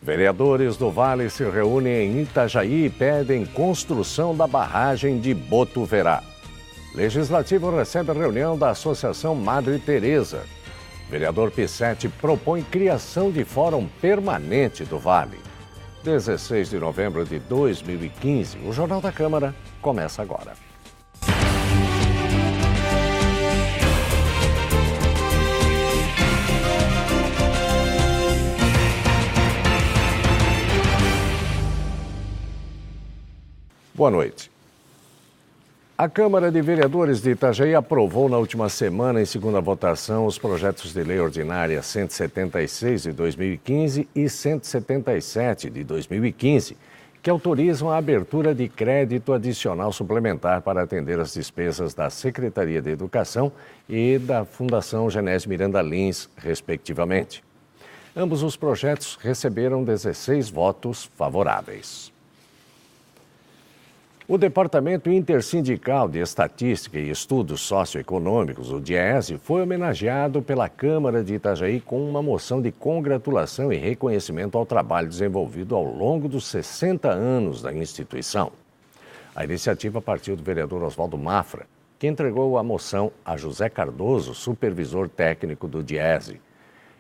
Vereadores do Vale se reúnem em Itajaí e pedem construção da barragem de Botuverá. Legislativo recebe a reunião da Associação Madre Teresa. Vereador Pissetti propõe criação de fórum permanente do Vale. 16 de novembro de 2015, o Jornal da Câmara começa agora. Boa noite. A Câmara de Vereadores de Itajaí aprovou na última semana, em segunda votação, os projetos de lei ordinária 176 de 2015 e 177 de 2015, que autorizam a abertura de crédito adicional suplementar para atender as despesas da Secretaria de Educação e da Fundação Genésio Miranda Lins, respectivamente. Ambos os projetos receberam 16 votos favoráveis. O Departamento Intersindical de Estatística e Estudos Socioeconômicos, o DIESE, foi homenageado pela Câmara de Itajaí com uma moção de congratulação e reconhecimento ao trabalho desenvolvido ao longo dos 60 anos da instituição. A iniciativa partiu do vereador Oswaldo Mafra, que entregou a moção a José Cardoso, supervisor técnico do DIESE.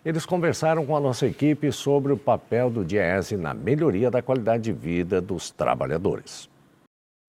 Eles conversaram com a nossa equipe sobre o papel do DIESE na melhoria da qualidade de vida dos trabalhadores.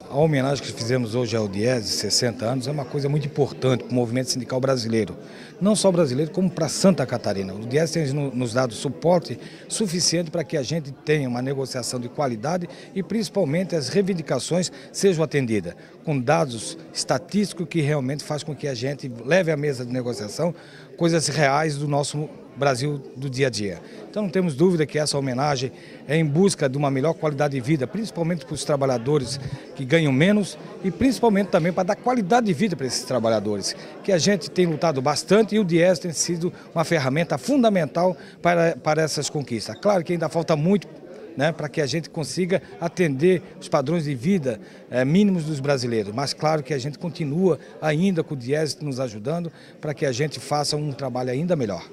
A homenagem que fizemos hoje ao DIESE, 60 anos, é uma coisa muito importante para o movimento sindical brasileiro. Não só brasileiro, como para Santa Catarina. O DIESE tem nos dado suporte suficiente para que a gente tenha uma negociação de qualidade e principalmente as reivindicações sejam atendidas, com dados estatísticos que realmente faz com que a gente leve à mesa de negociação coisas reais do nosso Brasil do dia a dia. Então não temos dúvida que essa homenagem é em busca de uma melhor qualidade de vida, principalmente para os trabalhadores que ganham menos e principalmente também para dar qualidade de vida para esses trabalhadores, que a gente tem lutado bastante e o DIESE tem sido uma ferramenta fundamental para essas conquistas. Claro que ainda falta muito, para que a gente consiga atender os padrões de vida mínimos dos brasileiros. Mas claro que a gente continua ainda com o DIESE nos ajudando para que a gente faça um trabalho ainda melhor.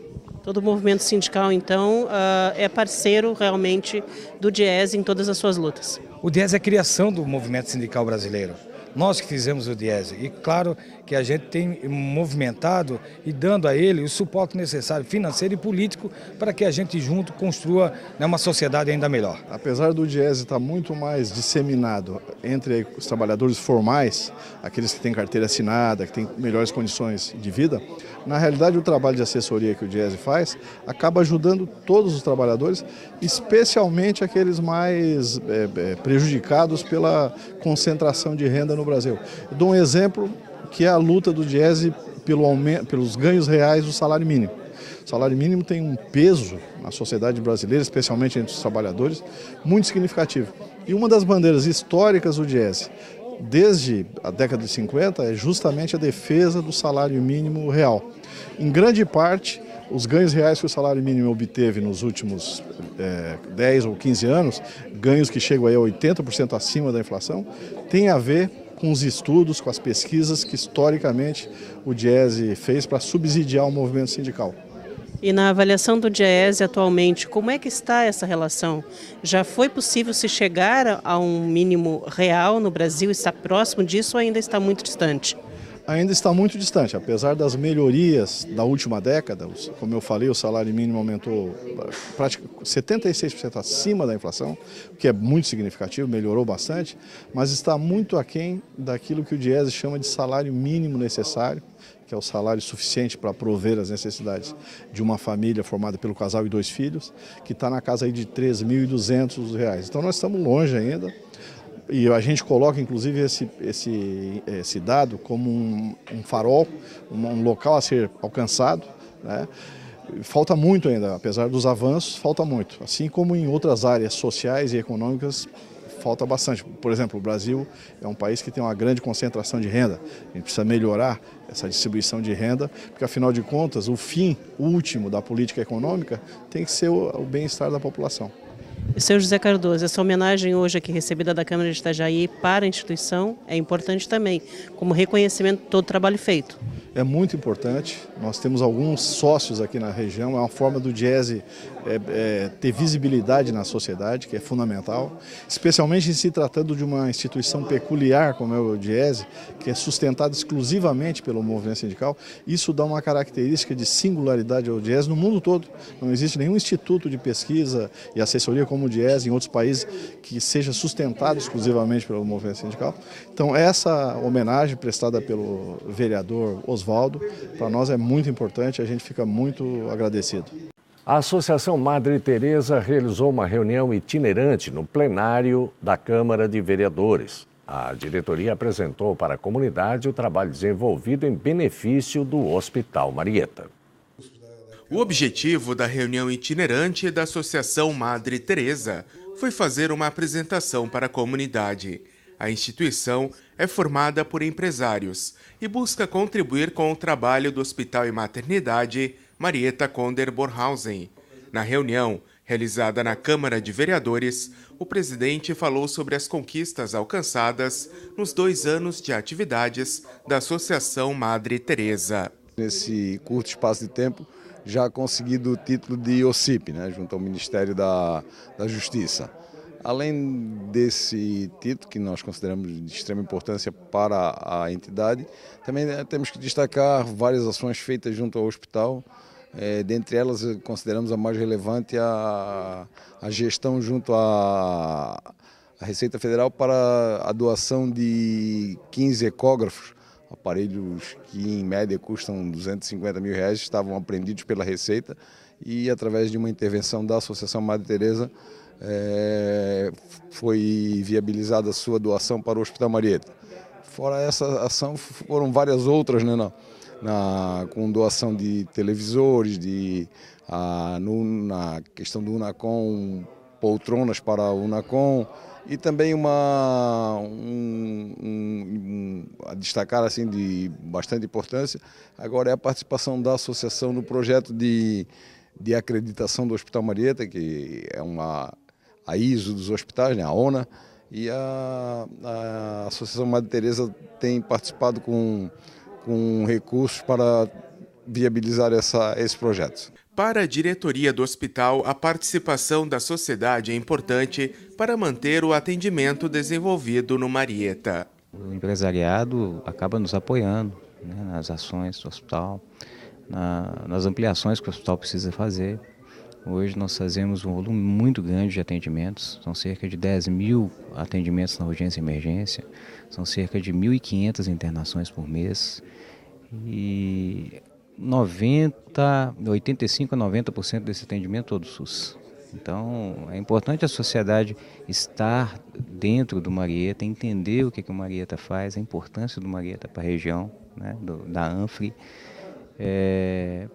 Todo o movimento sindical, então, é parceiro realmente do DIESE em todas as suas lutas. O DIESE é a criação do movimento sindical brasileiro. Nós que fizemos o DIESE e claro que a gente tem movimentado e dando a ele o suporte necessário financeiro e político para que a gente junto construa uma sociedade ainda melhor. Apesar do DIESE estar muito mais disseminado entre os trabalhadores formais, aqueles que têm carteira assinada, que têm melhores condições de vida, na realidade o trabalho de assessoria que o DIESE faz acaba ajudando todos os trabalhadores, especialmente aqueles mais prejudicados pela concentração de renda no Brasil. Eu dou um exemplo que é a luta do DIESE pelos ganhos reais do salário mínimo. O salário mínimo tem um peso na sociedade brasileira, especialmente entre os trabalhadores, muito significativo. E uma das bandeiras históricas do DIESE, desde a década de 50, é justamente a defesa do salário mínimo real. Em grande parte, os ganhos reais que o salário mínimo obteve nos últimos 10 ou 15 anos, ganhos que chegam aí a 80% acima da inflação, tem a ver com os estudos, com as pesquisas que historicamente o DIESE fez para subsidiar o movimento sindical. E na avaliação do DIESE atualmente, como é que está essa relação? Já foi possível se chegar a um mínimo real no Brasil? Está próximo disso ou ainda está muito distante? Ainda está muito distante, apesar das melhorias da última década. Como eu falei, o salário mínimo aumentou praticamente 76% acima da inflação, o que é muito significativo, melhorou bastante, mas está muito aquém daquilo que o DIESE chama de salário mínimo necessário, que é o salário suficiente para prover as necessidades de uma família formada pelo casal e 2 filhos, que está na casa aí de R$ 3.200. Então nós estamos longe ainda. E a gente coloca, inclusive, esse dado como um farol, um local a ser alcançado, Falta muito ainda, apesar dos avanços, falta muito. Assim como em outras áreas sociais e econômicas, falta bastante. Por exemplo, o Brasil é um país que tem uma grande concentração de renda. A gente precisa melhorar essa distribuição de renda, porque, afinal de contas, o fim último da política econômica tem que ser o bem-estar da população. Seu José Cardoso, essa homenagem hoje aqui recebida da Câmara de Itajaí para a instituição é importante também, como reconhecimento de todo o trabalho feito. É muito importante, nós temos alguns sócios aqui na região, é uma forma do DIESE ter visibilidade na sociedade, que é fundamental, especialmente em se tratando de uma instituição peculiar como é o DIEESE, que é sustentada exclusivamente pelo movimento sindical. Isso dá uma característica de singularidade ao DIEESE no mundo todo. Não existe nenhum instituto de pesquisa e assessoria como o DIEESE em outros países que seja sustentado exclusivamente pelo movimento sindical. Então essa homenagem prestada pelo vereador Oswaldo, para nós é muito importante, a gente fica muito agradecido. A Associação Madre Teresa realizou uma reunião itinerante no plenário da Câmara de Vereadores. A diretoria apresentou para a comunidade o trabalho desenvolvido em benefício do Hospital Marieta. O objetivo da reunião itinerante da Associação Madre Teresa foi fazer uma apresentação para a comunidade. A instituição é formada por empresários e busca contribuir com o trabalho do Hospital e Maternidade Marieta Conder Bornhausen. Na reunião, realizada na Câmara de Vereadores, o presidente falou sobre as conquistas alcançadas nos 2 anos de atividades da Associação Madre Teresa. Nesse curto espaço de tempo, já conseguido o título de OCIP, junto ao Ministério da Justiça. Além desse título, que nós consideramos de extrema importância para a entidade, também temos que destacar várias ações feitas junto ao hospital. Dentre elas, consideramos a mais relevante a gestão junto à Receita Federal para a doação de 15 ecógrafos, aparelhos que em média custam R$250 mil, estavam apreendidos pela Receita e através de uma intervenção da Associação Madre Teresa foi viabilizada a sua doação para o Hospital Marieta. Fora essa ação, foram várias outras, com doação de televisores, na questão do Unacom, poltronas para o Unacom, e também a destacar assim, de bastante importância, agora é a participação da associação no projeto de acreditação do Hospital Marieta, que é a ISO dos hospitais, a ONA, e a Associação Madre Teresa tem participado com recursos para viabilizar esse projeto. Para a diretoria do hospital, a participação da sociedade é importante para manter o atendimento desenvolvido no Marieta. O empresariado acaba nos apoiando nas ações do hospital, nas ampliações que o hospital precisa fazer. Hoje nós fazemos um volume muito grande de atendimentos, são cerca de 10 mil atendimentos na urgência e emergência, são cerca de 1.500 internações por mês e 85% a 90% desse atendimento todo SUS. Então é importante a sociedade estar dentro do Marieta, entender o que o Marieta faz, a importância do Marieta para a região, da ANFRE,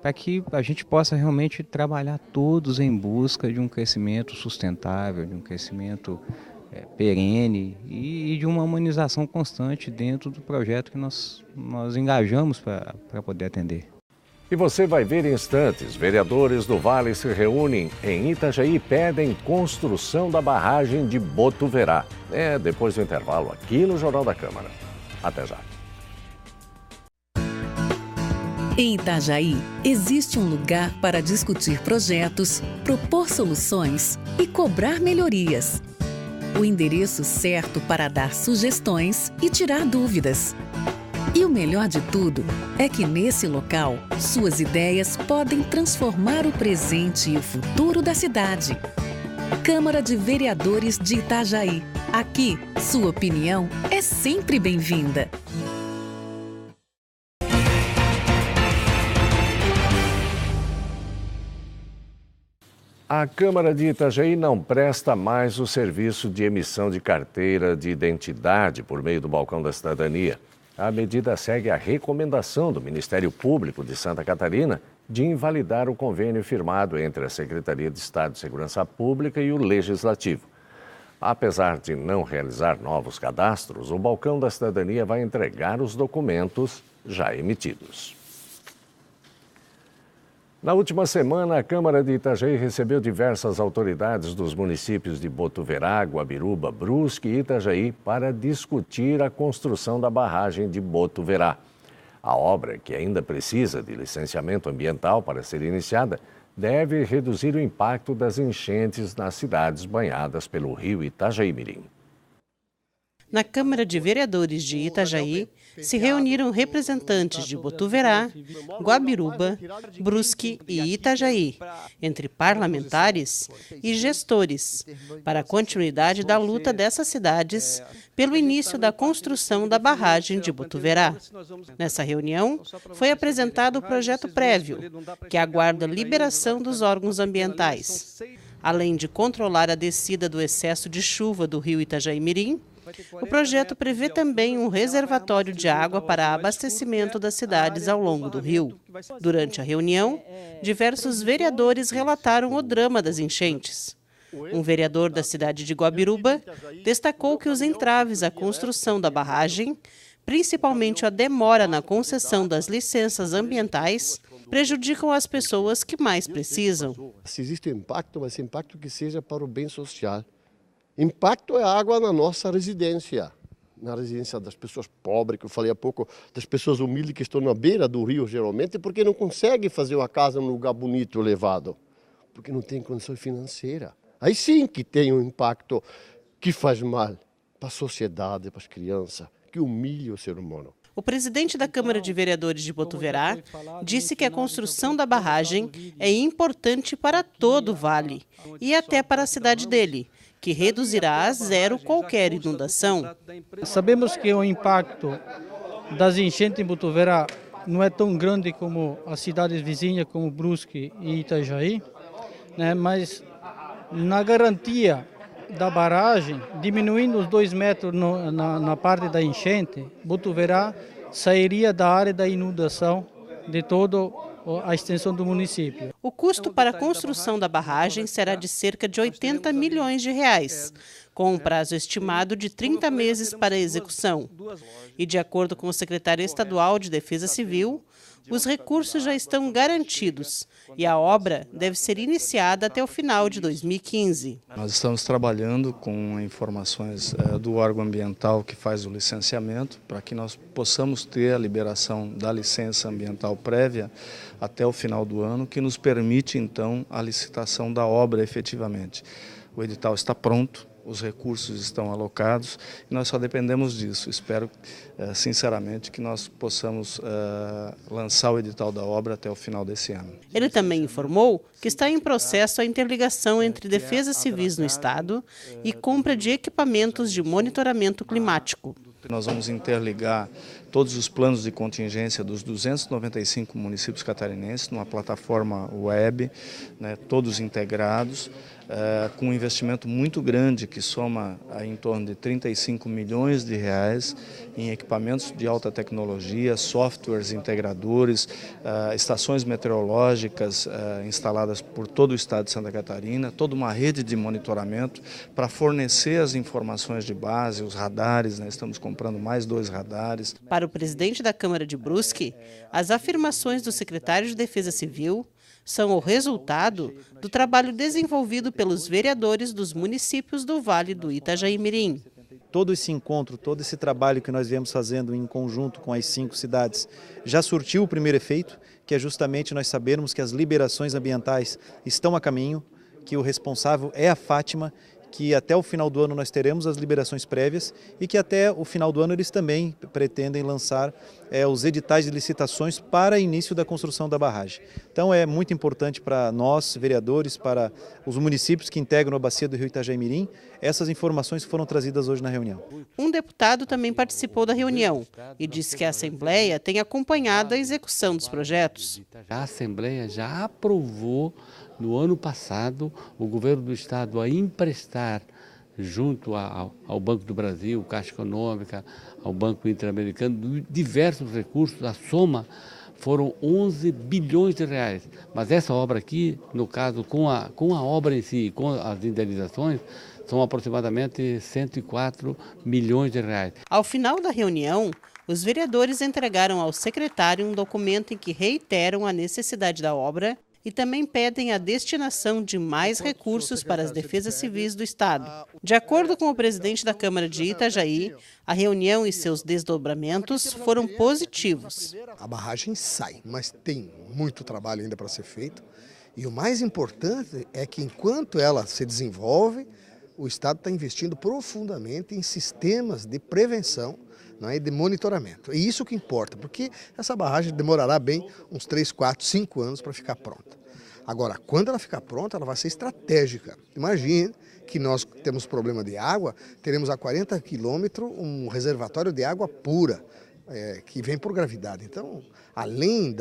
para que a gente possa realmente trabalhar todos em busca de um crescimento sustentável, de um crescimento perene e de uma humanização constante dentro do projeto que nós engajamos para poder atender. E você vai ver em instantes, vereadores do Vale se reúnem em Itajaí e pedem construção da barragem de Botuverá. Depois do intervalo aqui no Jornal da Câmara. Até já. Em Itajaí, existe um lugar para discutir projetos, propor soluções e cobrar melhorias. O endereço certo para dar sugestões e tirar dúvidas. E o melhor de tudo é que nesse local, suas ideias podem transformar o presente e o futuro da cidade. Câmara de Vereadores de Itajaí. Aqui, sua opinião é sempre bem-vinda. A Câmara de Itajaí não presta mais o serviço de emissão de carteira de identidade por meio do Balcão da Cidadania. A medida segue a recomendação do Ministério Público de Santa Catarina de invalidar o convênio firmado entre a Secretaria de Estado de Segurança Pública e o Legislativo. Apesar de não realizar novos cadastros, o Balcão da Cidadania vai entregar os documentos já emitidos. Na última semana, a Câmara de Itajaí recebeu diversas autoridades dos municípios de Botuverá, Guabiruba, Brusque e Itajaí para discutir a construção da barragem de Botuverá. A obra, que ainda precisa de licenciamento ambiental para ser iniciada, deve reduzir o impacto das enchentes nas cidades banhadas pelo rio Itajaí-Mirim. Na Câmara de Vereadores de Itajaí, se reuniram representantes de Botuverá, Guabiruba, Brusque e Itajaí, entre parlamentares e gestores, para a continuidade da luta dessas cidades pelo início da construção da barragem de Botuverá. Nessa reunião, foi apresentado o projeto prévio, que aguarda a liberação dos órgãos ambientais. Além de controlar a descida do excesso de chuva do rio Itajaí-Mirim, o projeto prevê também um reservatório de água para abastecimento das cidades ao longo do rio. Durante a reunião, diversos vereadores relataram o drama das enchentes. Um vereador da cidade de Guabiruba destacou que os entraves à construção da barragem, principalmente a demora na concessão das licenças ambientais, prejudicam as pessoas que mais precisam. Se existe impacto, mas impacto que seja para o bem social. Impacto é a água na nossa residência, na residência das pessoas pobres, que eu falei há pouco, das pessoas humildes que estão na beira do rio, geralmente, porque não conseguem fazer uma casa num lugar bonito, elevado, porque não tem condição financeira. Aí sim que tem um impacto que faz mal para a sociedade, para as crianças, que humilha o ser humano. O presidente da Câmara de Vereadores de Botuverá disse que a construção da barragem é importante para todo o vale e até para a cidade dele, que reduzirá a zero qualquer inundação. Sabemos que o impacto das enchentes em Botuverá não é tão grande como as cidades vizinhas, como Brusque e Itajaí, né? Mas na garantia da barragem, diminuindo os 2 metros na parte da enchente, Botuverá sairia da área da inundação de toda a extensão do município. O custo para a construção da barragem será de cerca de 80 milhões de reais, com um prazo estimado de 30 meses para a execução. E, de acordo com o secretário estadual de Defesa Civil, os recursos já estão garantidos e a obra deve ser iniciada até o final de 2015. Nós estamos trabalhando com informações do órgão ambiental que faz o licenciamento, para que nós possamos ter a liberação da licença ambiental prévia até o final do ano, que nos permite, então, a licitação da obra efetivamente. O edital está pronto, os recursos estão alocados e nós só dependemos disso. Espero, sinceramente, que nós possamos lançar o edital da obra até o final desse ano. Ele também informou que está em processo a interligação entre defesas civis no Estado e compra de equipamentos de monitoramento climático. Nós vamos interligar todos os planos de contingência dos 295 municípios catarinenses numa plataforma web, né, todos integrados, com um investimento muito grande que soma em torno de 35 milhões de reais em equipamentos de alta tecnologia, softwares integradores, estações meteorológicas instaladas por todo o estado de Santa Catarina, toda uma rede de monitoramento para fornecer as informações de base, os radares, né, estamos comprando mais 2 radares. Para o presidente da Câmara de Brusque, as afirmações do secretário de Defesa Civil são o resultado do trabalho desenvolvido pelos vereadores dos municípios do Vale do Itajaí-Mirim. Todo esse encontro, todo esse trabalho que nós viemos fazendo em conjunto com as 5 cidades já surtiu o primeiro efeito, que é justamente nós sabermos que as liberações ambientais estão a caminho, que o responsável é a Fátima, que até o final do ano nós teremos as liberações prévias e que até o final do ano eles também pretendem lançar os editais de licitações para início da construção da barragem. Então é muito importante para nós, vereadores, para os municípios que integram a bacia do rio Itajaí-Mirim, essas informações foram trazidas hoje na reunião. Um deputado também participou da reunião e disse que a Assembleia tem acompanhado a execução dos projetos. A Assembleia já aprovou no ano passado o governo do estado a emprestar junto ao Banco do Brasil, Caixa Econômica, ao Banco Interamericano, diversos recursos, a soma foram 11 bilhões de reais. Mas essa obra aqui, no caso, com a obra em si, com as indenizações, são aproximadamente 104 milhões de reais. Ao final da reunião, os vereadores entregaram ao secretário um documento em que reiteram a necessidade da obra e também pedem a destinação de mais recursos para as defesas civis do Estado. De acordo com o presidente da Câmara de Itajaí, a reunião e seus desdobramentos foram positivos. A barragem sai, mas tem muito trabalho ainda para ser feito E o mais importante é que enquanto ela se desenvolve, o Estado está investindo profundamente em sistemas de prevenção, né, e de monitoramento. E isso que importa, porque essa barragem demorará bem uns 3, 4, 5 anos para ficar pronta. Agora, quando ela ficar pronta, ela vai ser estratégica. Imagine que nós temos problema de água, teremos a 40 quilômetros um reservatório de água pura, que vem por gravidade. Então, além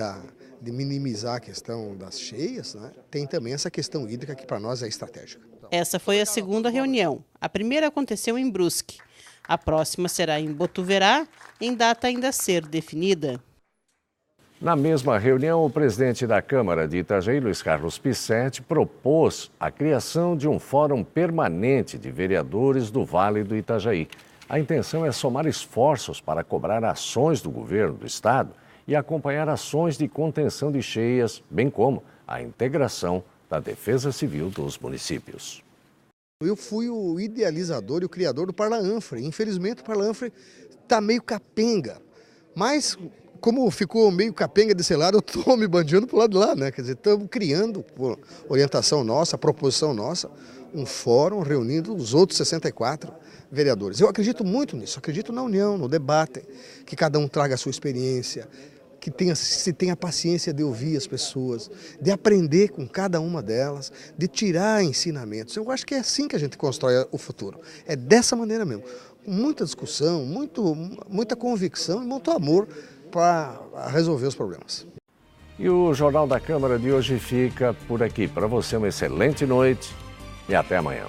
de minimizar a questão das cheias, né, tem também essa questão hídrica que para nós é estratégica. Essa foi a segunda reunião. A primeira aconteceu em Brusque. A próxima será em Botuverá, em data ainda a ser definida. Na mesma reunião, o presidente da Câmara de Itajaí, Luiz Carlos Pissetti, propôs a criação de um fórum permanente de vereadores do Vale do Itajaí. A intenção é somar esforços para cobrar ações do governo do estado e acompanhar ações de contenção de cheias, bem como a integração da Defesa Civil dos municípios. Eu fui o idealizador e o criador do Parla-Anfre. Infelizmente, o Parla-Anfre está meio capenga, mas como ficou meio capenga desse lado, eu estou me bandeando para o lado de lá, né? Quer dizer, estamos criando, por orientação nossa, proposição nossa, um fórum reunindo os outros 64 vereadores. Eu acredito muito nisso, acredito na união, no debate, que cada um traga a sua experiência, que se tenha paciência de ouvir as pessoas, de aprender com cada uma delas, de tirar ensinamentos. Eu acho que é assim que a gente constrói o futuro. É dessa maneira mesmo. Muita discussão, muita convicção e muito amor para resolver os problemas. E o Jornal da Câmara de hoje fica por aqui. Para você, uma excelente noite e até amanhã.